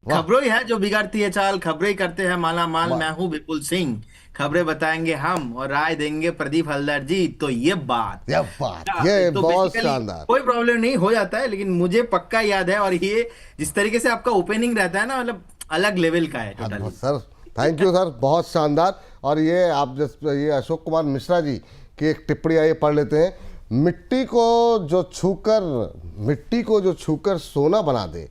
वाह। खबरों ही है जो बिगाड़ती है चाल, खबरें ही करते हैं माला माल। वाह मैं हूँ विपुल सिंह, खबरें बताएंगे हम और राय देंगे प्रदीप हलदर जी। तो ये बात क्या बात, क्या, ये तो बहुत बेसिकली शानदार। कोई प्रॉब्लम नहीं हो जाता है, लेकिन मुझे पक्का याद है। और ये जिस तरीके से आपका ओपनिंग रहता है ना, मतलब अलग लेवल का है अद्भुत totally. Sir, thank you sir, बहुत शानदार। और ये आप जिस ये अशोक कुमार मिश्रा जी की एक टिप्पणी आई, पढ़ लेते हैं। मिट्टी को जो छूकर मिट्टी को जो छूकर सोना बना दे,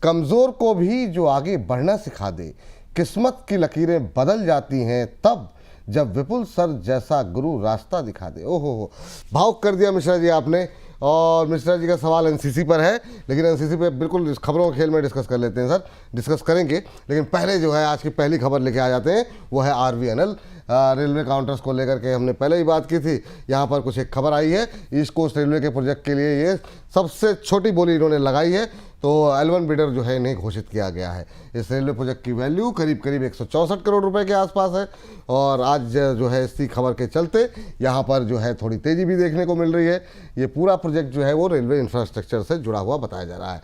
कमज़ोर को भी जो आगे बढ़ना सिखा दे, किस्मत की लकीरें बदल जाती हैं तब जब विपुल सर जैसा गुरु रास्ता दिखा दे। ओहो हो, भावुक कर दिया मिश्रा जी आपने। और मिश्रा जी का सवाल एनसीसी पर है, लेकिन एनसीसी पे बिल्कुल इस खबरों के खेल में डिस्कस कर लेते हैं सर, डिस्कस करेंगे। लेकिन पहले जो है आज की पहली खबर लेके आ जाते हैं, वो है आरवीएनएल रेलवे काउंटर्स को लेकर के हमने पहले ही बात की थी। यहाँ पर कुछ एक खबर आई है, ईस्ट कोस्ट रेलवे के प्रोजेक्ट के लिए ये सबसे छोटी बोली इन्होंने लगाई है। तो L1 बिडर जो है इन्हें घोषित किया गया है। इस रेलवे प्रोजेक्ट की वैल्यू करीब करीब 164 करोड़ रुपए के आसपास है। और आज जो है इसी खबर के चलते यहाँ पर जो है थोड़ी तेज़ी भी देखने को मिल रही है। ये पूरा प्रोजेक्ट जो है वो रेलवे इंफ्रास्ट्रक्चर से जुड़ा हुआ बताया जा रहा है।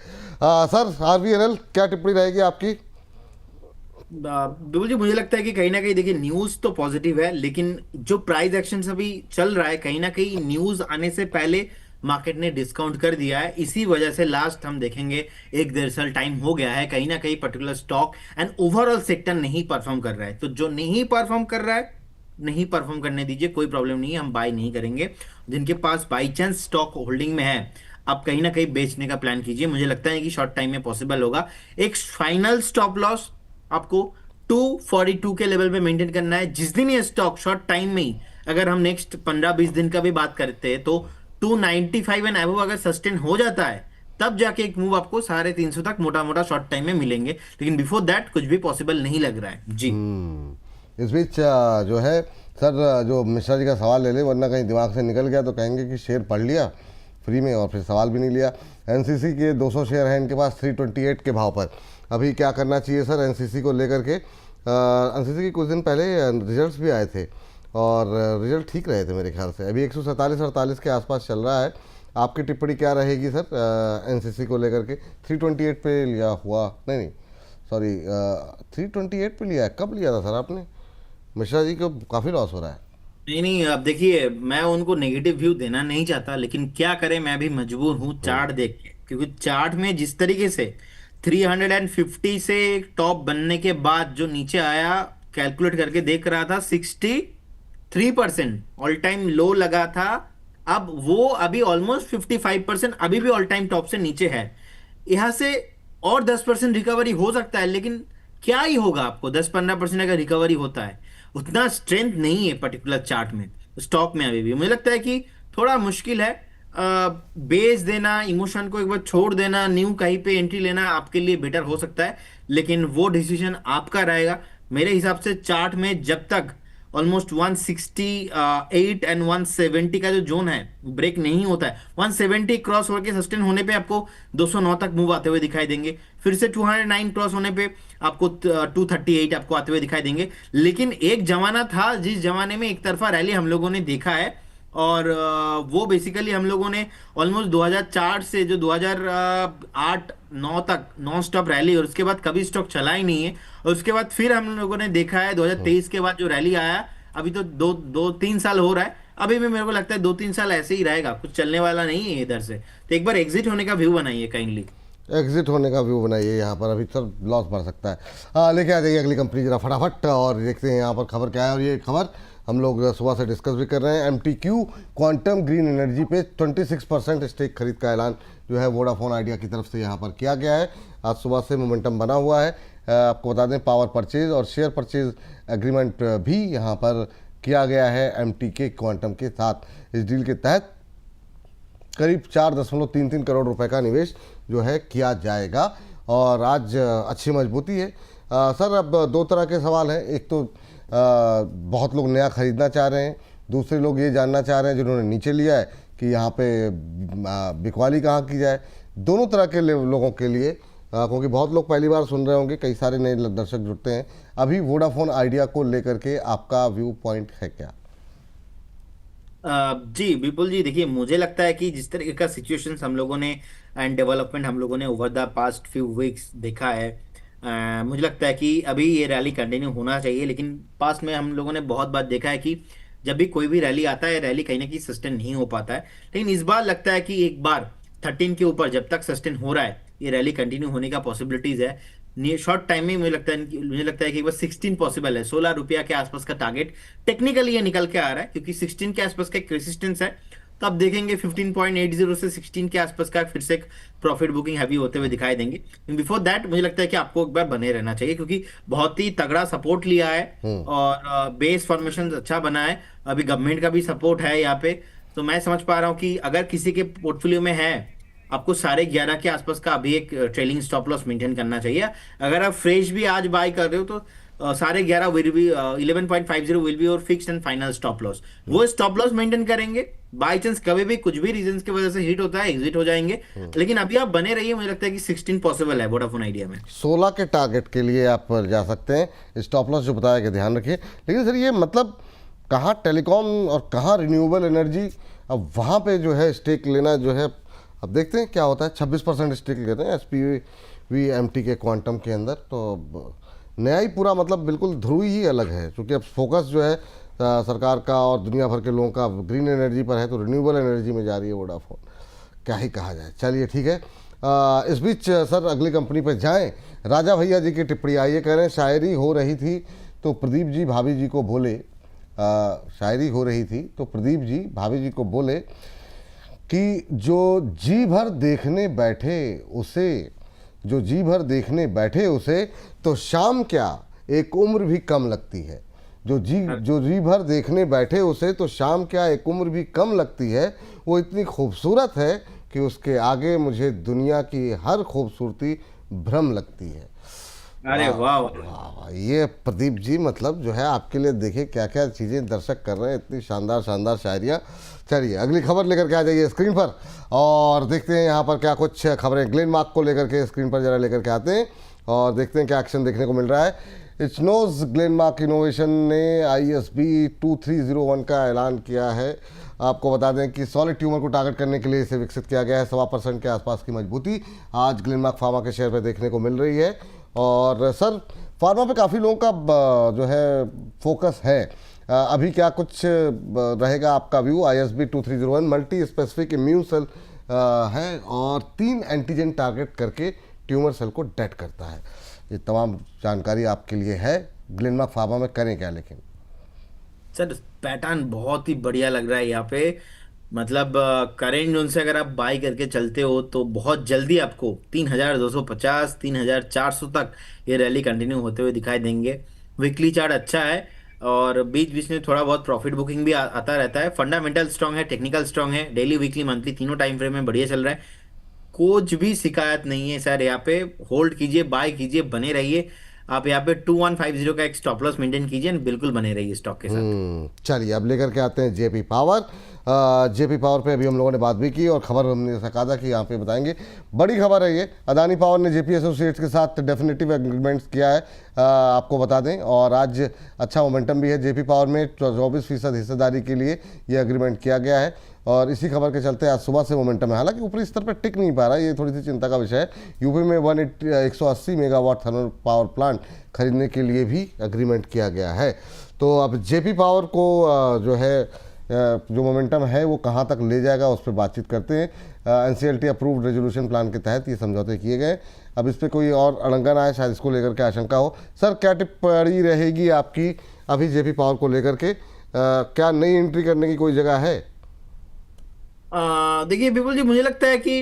सर, आरवीएनएल क्या टिप्पणी रहेगी आपकी? बिल्कुल जी, मुझे लगता है कि कहीं ना कहीं देखिए न्यूज तो पॉजिटिव है, लेकिन जो प्राइस एक्शन अभी चल रहा है, कहीं ना कहीं न्यूज आने से पहले मार्केट ने डिस्काउंट कर दिया है। इसी वजह से लास्ट हम देखेंगे 1 डेढ़ साल टाइम हो गया है, कहीं ना कहीं particular stock and overall sector नहीं परफॉर्म कर रहा है। तो जो नहीं परफॉर्म कर रहा है, नहीं परफॉर्म करने दीजिए, कोई प्रॉब्लम नहीं है, हम बाय नहीं करेंगे। जिनके पास बाई चांस स्टॉक होल्डिंग में है, आप कहीं ना कहीं बेचने का प्लान कीजिए। मुझे लगता है कि शॉर्ट टाइम में पॉसिबल होगा। एक फाइनल स्टॉप लॉस आपको 242 के लेवल पे मेंटेन करना है। जिस दिन ये स्टॉक शॉर्ट टाइम में ही, अगर हम नेक्स्ट 15-20 दिन का भी बात करते हैं, तो 295 एंड अबव अगर सस्टेन हो जाता है, तब जाके एक मूव आपको 350 तक मोटा मोटा शॉर्ट टाइम में मिलेंगे। लेकिन बिफोर दैट कुछ भी पॉसिबल नहीं लग रहा है जी। इस बीच जो है सर, जो मिश्रा जी का सवाल ले ले, वरना कहीं दिमाग से निकल गया तो कहेंगे कि शेयर पढ़ लिया फ्री में और फिर सवाल भी नहीं लिया। एनसीसी के 200 शेयर हैं इनके पास 328 के भाव पर। अभी क्या करना चाहिए सर एनसीसी को लेकर के? एनसीसी के कुछ दिन पहले रिजल्ट्स भी आए थे और रिजल्ट ठीक रहे थे मेरे ख्याल से। अभी 147-48 के आसपास चल रहा है। आपकी टिप्पणी क्या रहेगी सर एनसीसी को लेकर के? 328 पे लिया हुआ, नहीं नहीं सॉरी, 328 पे लिया है। कब लिया था सर आपने? मिश्रा जी को काफ़ी लॉस हो रहा है। नहीं नहीं, अब देखिए, मैं उनको नेगेटिव व्यू देना नहीं चाहता, लेकिन क्या करें, मैं भी मजबूर हूँ चार्ट देख के। क्योंकि चार्ट में जिस तरीके से 350 से टॉप बनने के बाद जो नीचे आया, कैलकुलेट करके देख रहा था 63% ऑल टाइम लो लगा था। अब वो अभी ऑलमोस्ट 55% अभी भी ऑल टाइम टॉप से नीचे है। यहाँ से और 10% रिकवरी हो सकता है, लेकिन क्या ही होगा, आपको 10-15% अगर रिकवरी होता है, उतना स्ट्रेंथ नहीं है पर्टिकुलर चार्ट में, स्टॉक में। अभी भी मुझे लगता है कि थोड़ा मुश्किल है। बेच देना, इमोशन को एक बार छोड़ देना, न्यू कहीं पे एंट्री लेना आपके लिए बेटर हो सकता है, लेकिन वो डिसीजन आपका रहेगा। मेरे हिसाब से चार्ट में जब तक ऑलमोस्ट 168 एंड 170 का जो जोन है ब्रेक नहीं होता है, 170 क्रॉस होकर सस्टेन होने पे आपको 209 तक मूव आते हुए दिखाई देंगे। फिर से 209 क्रॉस होने पे आपको 238 आपको आते हुए दिखाई देंगे। लेकिन एक जमाना था जिस जमाने में एक तरफा रैली हम लोगों ने देखा है, और वो बेसिकली हम लोगों ने ऑलमोस्ट 2004 से जो 2008-9 तक नॉन स्टॉप रैली, और उसके बाद कभी स्टॉक चला ही नहीं है। और उसके बाद फिर हम लोगों ने देखा है 2023 के बाद जो रैली आया, अभी तो दो दो तीन साल हो रहा है। अभी भी मेरे को लगता है 2-3 साल ऐसे ही रहेगा, कुछ चलने वाला नहीं है इधर से। तो एक बार एग्जिट होने का व्यू बनाइए काइंडली। एग्जिट होने का व्यू बनाइए यहाँ पर, अभी सर लॉस बढ़ सकता है। लेके आ जाइए अगली कंपनी जरा फटाफट और देखते हैं यहाँ पर खबर क्या है। और ये खबर हम लोग सुबह से डिस्कस भी कर रहे हैं। MTQ क्वांटम ग्रीन एनर्जी पे 26% स्टेक खरीद का ऐलान जो है वोडाफोन आइडिया की तरफ से यहाँ पर किया गया है। आज सुबह से मोमेंटम बना हुआ है। आपको बता दें पावर परचेज और शेयर परचेज एग्रीमेंट भी यहाँ पर किया गया है MTK क्वांटम के साथ। इस डील के तहत करीब 4.33 करोड़ रुपए का निवेश जो है किया जाएगा। और आज अच्छी मजबूती है। सर, अब दो तरह के सवाल हैं। एक तो बहुत लोग नया खरीदना चाह रहे हैं, दूसरे लोग ये जानना चाह रहे हैं जिन्होंने नीचे लिया है कि यहाँ पे बिकवाली कहाँ की जाए। दोनों तरह के लोगों के लिए, क्योंकि बहुत लोग पहली बार सुन रहे होंगे, कई सारे नए दर्शक जुड़ते हैं। अभी वोडाफोन आइडिया को लेकर के आपका व्यू पॉइंट है क्या? जी बिल्कुल जी, देखिए मुझे लगता है कि जिस तरीके का सिचुएशंस हम लोगों ने एंड डेवलपमेंट हम लोगों ने over the past few weeks देखा है, मुझे लगता है कि अभी ये रैली कंटिन्यू होना चाहिए, लेकिन पास्ट में हम लोगों ने बहुत बार देखा है कि जब भी कोई भी रैली आता है, रैली कहीं ना कहीं सस्टेन नहीं हो पाता है। लेकिन इस बार लगता है कि एक बार 13 के ऊपर जब तक सस्टेन हो रहा है, ये रैली कंटिन्यू होने का पॉसिबिलिटीज है। शॉर्ट टाइम में मुझे लगता है कि एक बार 16 पॉसिबल है, 16 रुपया के आसपास का टारगेट टेक्निकली ये निकल के आ रहा है, क्योंकि 16 के आसपास का एक रेसिस्टेंस है। तो आप देखेंगे 15.80 से 16 के आसपास का फिर से एक प्रॉफिट बुकिंग हैवी होते हुए दिखाई देंगे। बिफोर दैट मुझे लगता है कि आपको एक बार बने रहना चाहिए, क्योंकि बहुत ही तगड़ा सपोर्ट लिया है और बेस फॉर्मेशन अच्छा बना है। अभी गवर्नमेंट का भी सपोर्ट है यहाँ पे। तो मैं समझ पा रहा हूँ कि अगर किसी के पोर्टफोलियो में है, आपको 11:30 के आसपास का अभी एक ट्रेलिंग स्टॉप लॉस मेंटेन करना चाहिए। अगर आप फ्रेश भी आज बाय कर रहे हो तो 11:30 विल बी 11.50 विल बी और fix and final stop loss, वो स्टॉप लॉस मेंटेन करेंगे। बाई चांस कभी भी कुछ भी रीजन की वजह से हिट होता है, एग्जिट हो जाएंगे। लेकिन अभी आप बने रहिए, मुझे लगता है कि 16 पॉसिबल है वोडाफोन आइडिया में। 16 के टारगेट के लिए आप जा सकते हैं। स्टॉप लॉस जो बताया कि ध्यान रखिए। लेकिन सर ये मतलब कहाँ टेलीकॉम और कहाँ रिन्यूएबल एनर्जी, अब वहाँ पे जो है स्टेक लेना जो है, अब देखते हैं क्या होता है। 26% स्टेक ले रहे हैं SPVMT के क्वांटम के अंदर। तो अब नया ही पूरा मतलब बिल्कुल ध्रुव ही अलग है, क्योंकि अब फोकस जो है सरकार का और दुनिया भर के लोगों का ग्रीन एनर्जी पर है, तो रिन्यूएबल एनर्जी में जा रही है वोडाफोन। क्या ही कहा जाए। चलिए ठीक है। इस बीच सर अगली कंपनी पर जाएं। राजा भैया जी की टिप्पणी आई है, कह रहे हैं शायरी हो रही थी तो प्रदीप जी भाभी जी को बोले, शायरी हो रही थी तो प्रदीप जी भाभी जी को बोले कि जो जी भर देखने बैठे उसे, जो जी भर देखने बैठे उसे, तो शाम क्या एक उम्र भी कम लगती है। जो जी भर देखने बैठे उसे, तो शाम क्या एक उम्र भी कम लगती है। वो इतनी खूबसूरत है कि उसके आगे मुझे दुनिया की हर खूबसूरती भ्रम लगती है। अरे वाह वाह वाह वाह, ये प्रदीप जी मतलब जो है आपके लिए देखिए क्या क्या चीज़ें दर्शक कर रहे हैं, इतनी शानदार शानदार शायरियाँ। चलिए अगली खबर लेकर के आ जाइए स्क्रीन पर और देखते हैं यहाँ पर क्या कुछ खबरें ग्लेन मार्क को लेकर के स्क्रीन पर जरा लेकर के आते हैं और देखते हैं क्या एक्शन देखने को मिल रहा है। इचनोज ग्लेन मार्क इनोवेशन ने ISB 2301 का ऐलान किया है। आपको बता दें कि सॉलिड ट्यूमर को टारगेट करने के लिए इसे विकसित किया गया है। 1.25% के आसपास की मजबूती आज ग्लेनमार्क फार्मा के शेयर पर देखने को मिल रही है। और सर फार्मा पे काफ़ी लोगों का जो है फोकस है। अभी क्या कुछ रहेगा आपका view? ISB 2301 multi specific immune cell है और 3 एंटीजन टारगेट करके ट्यूमर सेल को डेड करता है। ये तमाम जानकारी आपके लिए है। ग्लेनमार्क फार्मा में करें क्या लेकिन? सर पैटर्न बहुत ही बढ़िया लग रहा है यहाँ पे। मतलब करेंट जोन से अगर आप बाई करके चलते हो तो बहुत जल्दी आपको 3,250 3,400 तक ये रैली कंटिन्यू होते हुए दिखाई देंगे। वीकली चार्ट अच्छा है और बीच बीच में थोड़ा बहुत प्रॉफिट बुकिंग भी आता रहता है। फंडामेंटल स्ट्रांग है, टेक्निकल स्ट्रांग है, डेली वीकली मंथली तीनों टाइम फ्रेम में बढ़िया चल रहा है। कुछ भी शिकायत नहीं है सर। यहाँ पे होल्ड कीजिए, बाय कीजिए, बने रहिए। आप यहाँ पे 2150 का एक स्टॉप लॉस मेंटेन कीजिए, बिल्कुल बने रहिए स्टॉक के साथ। चलिए अब लेकर के आते हैं JP पावर। JP पावर पे अभी हम लोगों ने बात भी की और खबर हमने कहा कि यहाँ पे बताएंगे। बड़ी खबर है ये, अदानी पावर ने JP एसोसिएट्स के साथ डेफिनेटिव एग्रीमेंट्स किया है, आपको बता दें। और आज अच्छा मोमेंटम भी है। JP पावर में 24% हिस्सेदारी के लिए ये एग्रीमेंट किया गया है और इसी खबर के चलते आज सुबह से मोमेंटम है। हालांकि ऊपरी स्तर पर टिक नहीं पा रहा है, ये थोड़ी सी चिंता का विषय है। यूपी में 180 मेगावाट थर्मल पावर प्लांट खरीदने के लिए भी एग्रीमेंट किया गया है। तो अब JP पावर को जो है जो मोमेंटम है वो कहाँ तक ले जाएगा उस पर बातचीत करते हैं। NCLT अप्रूव्ड रेजोल्यूशन प्लान के तहत ये समझौते किए गए। अब इस पर कोई और अड़ंगा ना आए, शायद इसको लेकर के आशंका हो। सर क्या टिप्पणी रहेगी आपकी अभी JP पावर को लेकर के? क्या नई एंट्री करने की कोई जगह है? देखिए विपुल जी, मुझे लगता है कि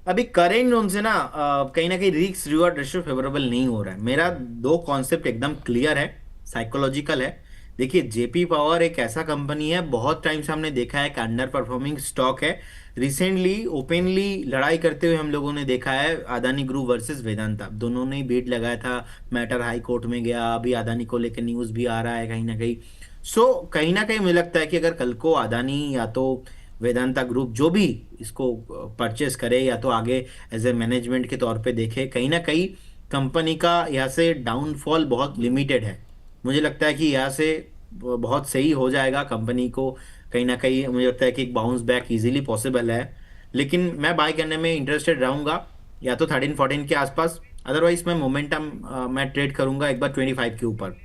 अभी करेंट जोन से कहीं ना कहीं रिस्क रिवॉर्ड रेशियो फेवरेबल नहीं हो रहा है। मेरा दो कॉन्सेप्ट एकदम क्लियर है, साइकोलॉजिकल है। देखिए JP पावर एक ऐसा कंपनी है, बहुत टाइम से हमने देखा है कि अंडर परफॉर्मिंग स्टॉक है। रिसेंटली ओपनली लड़ाई करते हुए हम लोगों ने देखा है, अदानी ग्रुप वर्सेस वेदांता, दोनों ने ही बीट लगाया था। मैटर हाई कोर्ट में गया, अभी अदानी को लेकर न्यूज भी आ रहा है कहीं ना कहीं। कहीं ना कहीं मुझे लगता है कि अगर कल को अदानी या तो वेदांता ग्रुप जो भी इसको परचेस करे या तो आगे एज ए मैनेजमेंट के तौर पे देखे, कहीं ना कहीं कंपनी का यहाँ से डाउनफॉल बहुत लिमिटेड है। मुझे लगता है कि यहाँ से बहुत सही हो जाएगा कंपनी को। कहीं ना कहीं मुझे लगता है कि एक बाउंस बैक इजीली पॉसिबल है। लेकिन मैं बाय करने में इंटरेस्टेड रहूंगा या तो 13-14 के आसपास अदरवाइज मैं मोमेंटम मैं ट्रेड करूंगा एक बार 25 के ऊपर।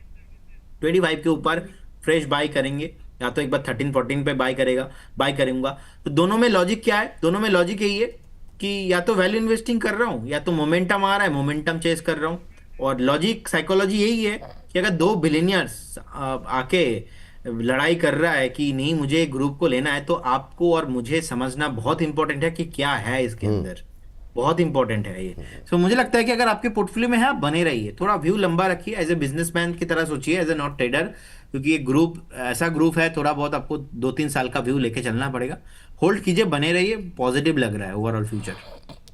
25 के ऊपर फ्रेश बाय करेंगे, या तो एक बार 13 14 पे बाय करूंगा। तो दोनों में लॉजिक क्या है? दोनों में लॉजिक यही है कि या तो वैल्यू इन्वेस्टिंग कर रहा हूँ, या तो मोमेंटम आ रहा है मोमेंटम चेस कर रहा हूँ। और लॉजिक साइकोलॉजी यही है कि अगर दो बिलियनियर्स आके लड़ाई कर रहा है कि नहीं मुझे ग्रुप को लेना है, तो आपको और मुझे समझना बहुत इंपॉर्टेंट है कि क्या है इसके हम्म। अंदर। बहुत इंपॉर्टेंट है ये। सो मुझे लगता है कि अगर आपके पोर्टफोलियो में है, आप बने रहिए, थोड़ा व्यू लंबा रखिए, एज ए बिजनेसमैन की तरह सोचिए, एज ए नॉट ट्रेडर। क्योंकि ये ग्रुप ऐसा ग्रुप है, थोड़ा बहुत आपको 2 3 साल का व्यू लेके चलना पड़ेगा। होल्ड कीजिए, बने रहिए, पॉजिटिव लग रहा है ओवरऑल फ्यूचर।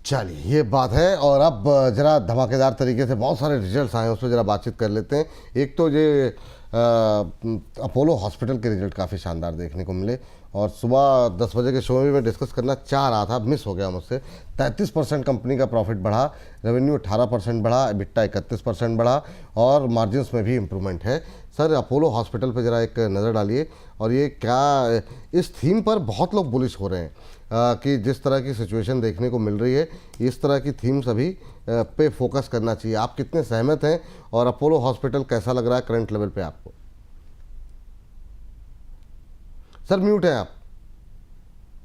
चलिए ये बात है। और अब जरा धमाकेदार तरीके से बहुत सारे रिजल्ट्स आए हैं, उस पर जरा बातचीत कर लेते हैं। एक तो ये अपोलो हॉस्पिटल के रिजल्ट काफ़ी शानदार देखने को मिले, और सुबह 10 बजे के शो में मैं डिस्कस करना चाह रहा था, मिस हो गया मुझसे। 33% कंपनी का प्रॉफिट बढ़ा, रेवेन्यू 18% बढ़ा, EBITDA 31% बढ़ा, और मार्जिन्स में भी इम्प्रूवमेंट है। सर अपोलो हॉस्पिटल पे ज़रा एक नज़र डालिए, और ये क्या इस थीम पर बहुत लोग बुलिश हो रहे हैं कि जिस तरह की सिचुएशन देखने को मिल रही है, इस तरह की थीम्स अभी पे फोकस करना चाहिए। आप कितने सहमत हैं, और अपोलो हॉस्पिटल कैसा लग रहा है करंट लेवल पे आपको? सर म्यूट हैं आप।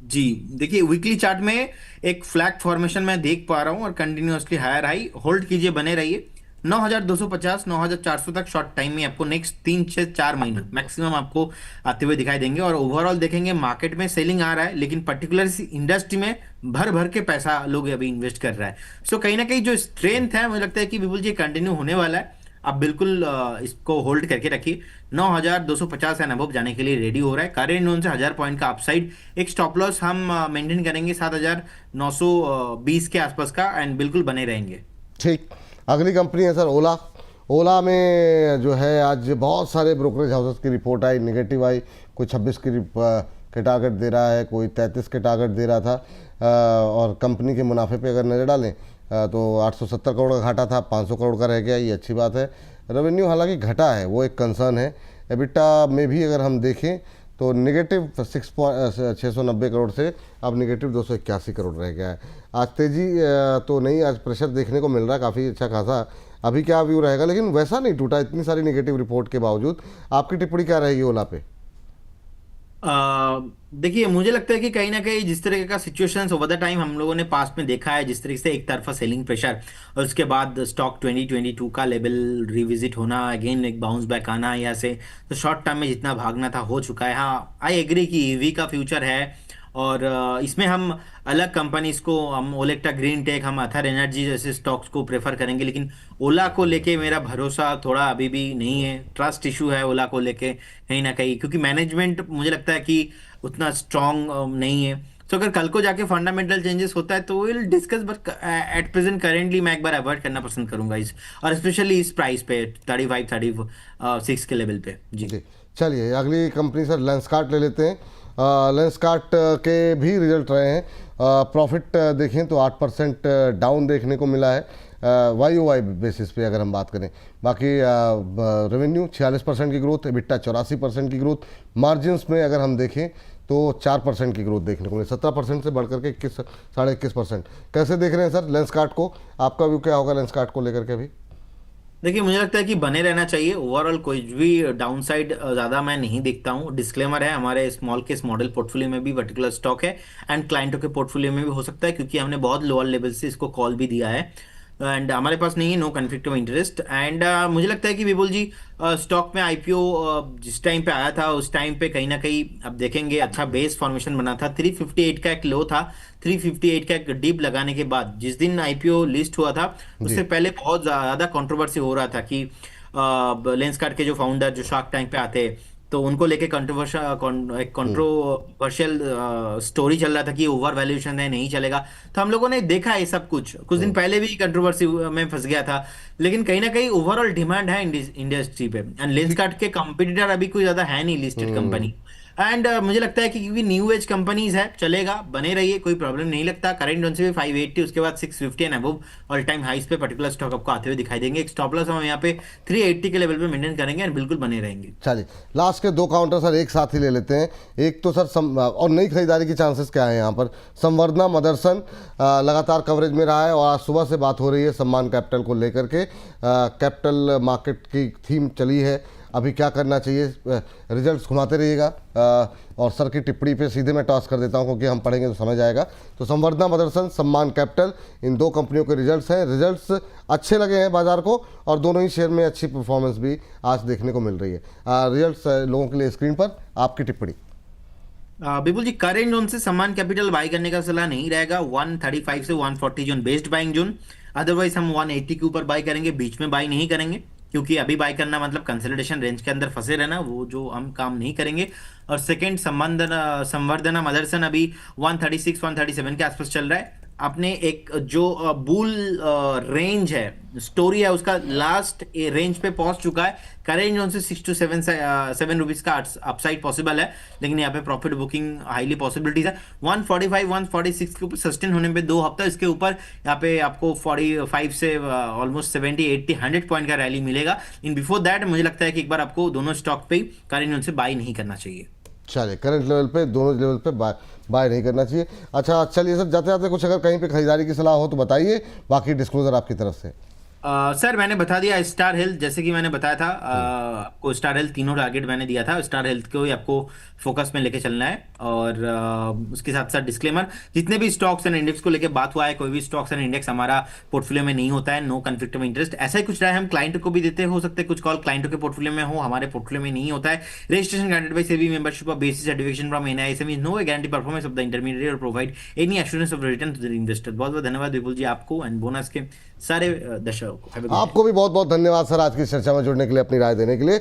जी, देखिए वीकली चार्ट में एक फ्लैग फॉर्मेशन मैं देख पा रहा हूँ, और कंटिन्यूअसली हायर हाई। होल्ड कीजिए, बने रहिए। 9250 9400 तक शॉर्ट टाइम में आपको नेक्स्ट 3 से 4 महीना मैक्सिमम आपको आते हुए दिखाई देंगे। और ओवरऑल देखेंगे मार्केट में सेलिंग आ रहा है, लेकिन पर्टिकुलर इंडस्ट्री में भर भर के पैसा लोग अभी इन्वेस्ट कर रहा है। सो कहीं ना कहीं जो स्ट्रेंथ है, मुझे लगता है कि विपुल जी कंटिन्यू होने वाला है। आप बिल्कुल इसको होल्ड करके रखिए। 9250 एंड अबव जाने के लिए रेडी हो रहा है। करेंट जोन से 1000 पॉइंट का अपसाइड। एक स्टॉप लॉस हम मेंटेन करेंगे 7920 के आसपास का, एंड बिल्कुल बने रहेंगे। ठीक, अगली कंपनी है सर ओला। ओला में जो है आज बहुत सारे ब्रोकरेज हाउसेस की रिपोर्ट आई, निगेटिव आई। कोई 26 के टारगेट दे रहा है, कोई 33 के टारगेट दे रहा था। और कंपनी के मुनाफे पे अगर नज़र डालें तो 870 करोड़ का घाटा था, 500 करोड़ का रह गया, ये अच्छी बात है। रेवेन्यू हालांकि घटा है, वो एक कंसर्न है। एबिटा में भी अगर हम देखें तो निगेटिव 690 करोड़ से अब निगेटिव 281 करोड़ रह गया है। आज तेज़ी तो नहीं, आज प्रेशर देखने को मिल रहा है काफ़ी अच्छा खासा। अभी क्या व्यू रहेगा, लेकिन वैसा नहीं टूटा इतनी सारी निगेटिव रिपोर्ट के बावजूद। आपकी टिप्पणी क्या रहेगी ओला पे? देखिए मुझे लगता है कि कहीं ना कहीं जिस तरह का सिचुएशंस ओवर द टाइम हम लोगों ने पास्ट में देखा है, जिस तरीके से एक तरफा सेलिंग प्रेशर, और उसके बाद स्टॉक 2022 का लेवल रिविजिट होना, अगेन एक बाउंस बैक आना यहाँ से, तो शॉर्ट टर्म में जितना भागना था हो चुका है। हाँ, आई एग्री कि ईवी का फ्यूचर है। और इसमें हम अलग कंपनीज को, हम ओलेक्टा, ग्रीन टेक, हम अथर एनर्जी जैसे स्टॉक्स को प्रेफर करेंगे। लेकिन ओला को लेके मेरा भरोसा थोड़ा अभी भी नहीं है। ट्रस्ट इशू है ओला को लेके कहीं ना कहीं, क्योंकि मैनेजमेंट मुझे लगता है कि उतना स्ट्रांग नहीं है। तो अगर कल को जाके फंडामेंटल चेंजेस होता है तो will discuss, but at present currently मैं एक बार अवॉइड करना पसंद करूंगा इस, और स्पेशली इस प्राइस पे 35 36 के लेवल पे। जी जी, चलिए अगली कंपनी सर लेंसकार्ट ले लेते हैं। लेंसकार्ट के भी रिजल्ट रहे हैं। प्रॉफिट देखें तो 8% डाउन देखने को मिला है YOY बेसिस पे अगर हम बात करें। बाकी रेवेन्यू 46% की ग्रोथ, EBITDA 84% की ग्रोथ, मार्जिन्स में अगर हम देखें तो 4% की ग्रोथ देखने को मिली, 17% से बढ़कर के 21 21% कैसे देख रहे हैं सर लेंसकार्ट को? आपका व्यू क्या होगा लेंसकार्ट को लेकर के अभी? देखिए मुझे लगता है कि बने रहना चाहिए। ओवरऑल कोई भी डाउनसाइड ज़्यादा मैं नहीं देखता हूँ। डिस्क्लेमर है, हमारे स्मॉल केस मॉडल पोर्टफोलियो में भी पर्टिकुलर स्टॉक है, एंड क्लाइंटों के पोर्टफोलियो में भी हो सकता है, क्योंकि हमने बहुत लोअर लेवल से इसको कॉल भी दिया है। एंड हमारे पास नहीं है, no conflict of interest. And मुझे लगता है कि विपुल जी स्टॉक में IPO जिस टाइम पे आया था, उस टाइम पे कहीं ना कहीं अब देखेंगे अच्छा बेस फॉर्मेशन बना था। 358 का एक लो था, 358 का एक डीप लगाने के बाद जिस दिन IPO लिस्ट हुआ था, जी। उससे पहले बहुत ज़्यादा कंट्रोवर्सी हो रहा था कि लेंसकार्ट के जो फाउंडर जो शार्क टैंक पे आते, तो उनको लेके कंट्रोवर्शियल स्टोरी चल रहा था कि ओवर वैल्यूएशन है, नहीं चलेगा। तो हम लोगों ने देखा है सब कुछ दिन पहले भी कंट्रोवर्सी में फंस गया था। लेकिन कहीं ना कहीं ओवरऑल डिमांड है इंडस्ट्री पे, एंड लेंसकार्ट के कंपटीटर अभी कोई ज्यादा है नहीं लिस्टेड कंपनी। एंड मुझे लगता है कि क्योंकि न्यू एज कंपनीज है, चलेगा, बने रहिए, कोई प्रॉब्लम नहीं लगता। करेंट जोन से भी 580, उसके बाद 650 एंड अबव ऑल टाइम हाइस पे पर्टिकुलर स्टॉक आपको आते हुए दिखाई देंगे। एक स्टॉप लॉस हम यहाँ पे 380 के लेवल पे मेंटेन करेंगे एंड बिल्कुल बने रहेंगे। चलिए लास्ट के दो काउंटर सर एक साथ ही ले लेते हैं। एक तो सर और नई खरीदारी की चांसेस क्या है यहाँ पर? संवर्धना मदरसन लगातार कवरेज में रहा है और आज सुबह से बात हो रही है सम्मान कैपिटल को लेकर के। कैपिटल मार्केट की थीम चली है, अभी क्या करना चाहिए? रिजल्ट्स घुमाते रहिएगा। और सर की टिप्पणी पे सीधे मैं टॉस कर देता हूँ क्योंकि हम पढ़ेंगे तो समझ आएगा। तो संवर्धना मदरसन, सम्मान कैपिटल, इन दो कंपनियों के रिजल्ट्स हैं। रिजल्ट्स अच्छे लगे हैं बाजार को और दोनों ही शेयर में अच्छी परफॉर्मेंस भी आज देखने को मिल रही है। रिजल्ट्स लोगों के लिए स्क्रीन पर, आपकी टिप्पणी। बिल्कुल जी, करेंट जोन से सम्मान कैपिटल बाई करने का सलाह नहीं रहेगा। 135 से 140 zone based buying zone, otherwise हम 180 के ऊपर बाई करेंगे, बीच में बाई नहीं करेंगे, क्योंकि अभी बाई करना मतलब कंसोलिडेशन रेंज के अंदर फंसे रहना, वो जो हम काम नहीं करेंगे। और सेकंड संवर्धना मदरसन अभी 136 137 के आसपास चल रहा है। आपने एक जो बुल रेंज है, स्टोरी है, उसका लास्ट रेंज पे पहुंच चुका है। करेंट जोन से 6 to 7 रुपीज का अपसाइड पॉसिबल है, लेकिन यहाँ पे प्रॉफिट बुकिंग हाईली पॉसिबिलिटीज है। 145 146 के ऊपर सस्टेन होने पे 2 हफ्ता, इसके ऊपर यहाँ पे आपको 45 से ऑलमोस्ट 70 80 100 पॉइंट का रैली मिलेगा। इन बिफोर दैट मुझे लगता है कि एक बार आपको दोनों स्टॉक पे करेंट जोन से बाई नहीं करना चाहिए। चलिए करंट लेवल पे, दोनों लेवल पे बाय नहीं करना चाहिए। अच्छा चलिए सर, जाते जाते कुछ अगर कहीं पे खरीदारी की सलाह हो तो बताइए, बाकी डिस्क्लोजर आपकी तरफ से। सर मैंने बता दिया स्टार हेल्थ, जैसे कि मैंने बताया था आपको, स्टार हेल्थ तीनों टारगेट मैंने दिया था, स्टार हेल्थ को ही आपको फोकस में लेके चलना है। और उसके साथ साथ डिस्क्लेमर, जितने भी स्टॉक्स एंड इंडेक्स को लेके बात हुआ है, कोई भी स्टॉक्स एंड इंडेक्स हमारा पोर्टफोलियो में नहीं होता है, नो कन्फ्लिक्ट ऑफ इंटरेस्ट। ऐसा ही कुछ रहा है, हम क्लाइंट को भी देते हो सकते हैं, कुछ कॉल क्लाइंटों के पोर्टफोलियो में हो, हमारे पोर्टफोलियो में नहीं होता है। Registration granted by SEBI, membership of basis certification from NISM is no guarantee performance of the intermediate और provide any assurance of return to the investor. बहुत बहुत धन्यवाद विपुल जी आपको एंड बोनस के सारे दर्शकों को। आपको भी बहुत बहुत धन्यवाद सर आज की चर्चा में जुड़ने के लिए, अपनी राय देने के लिए।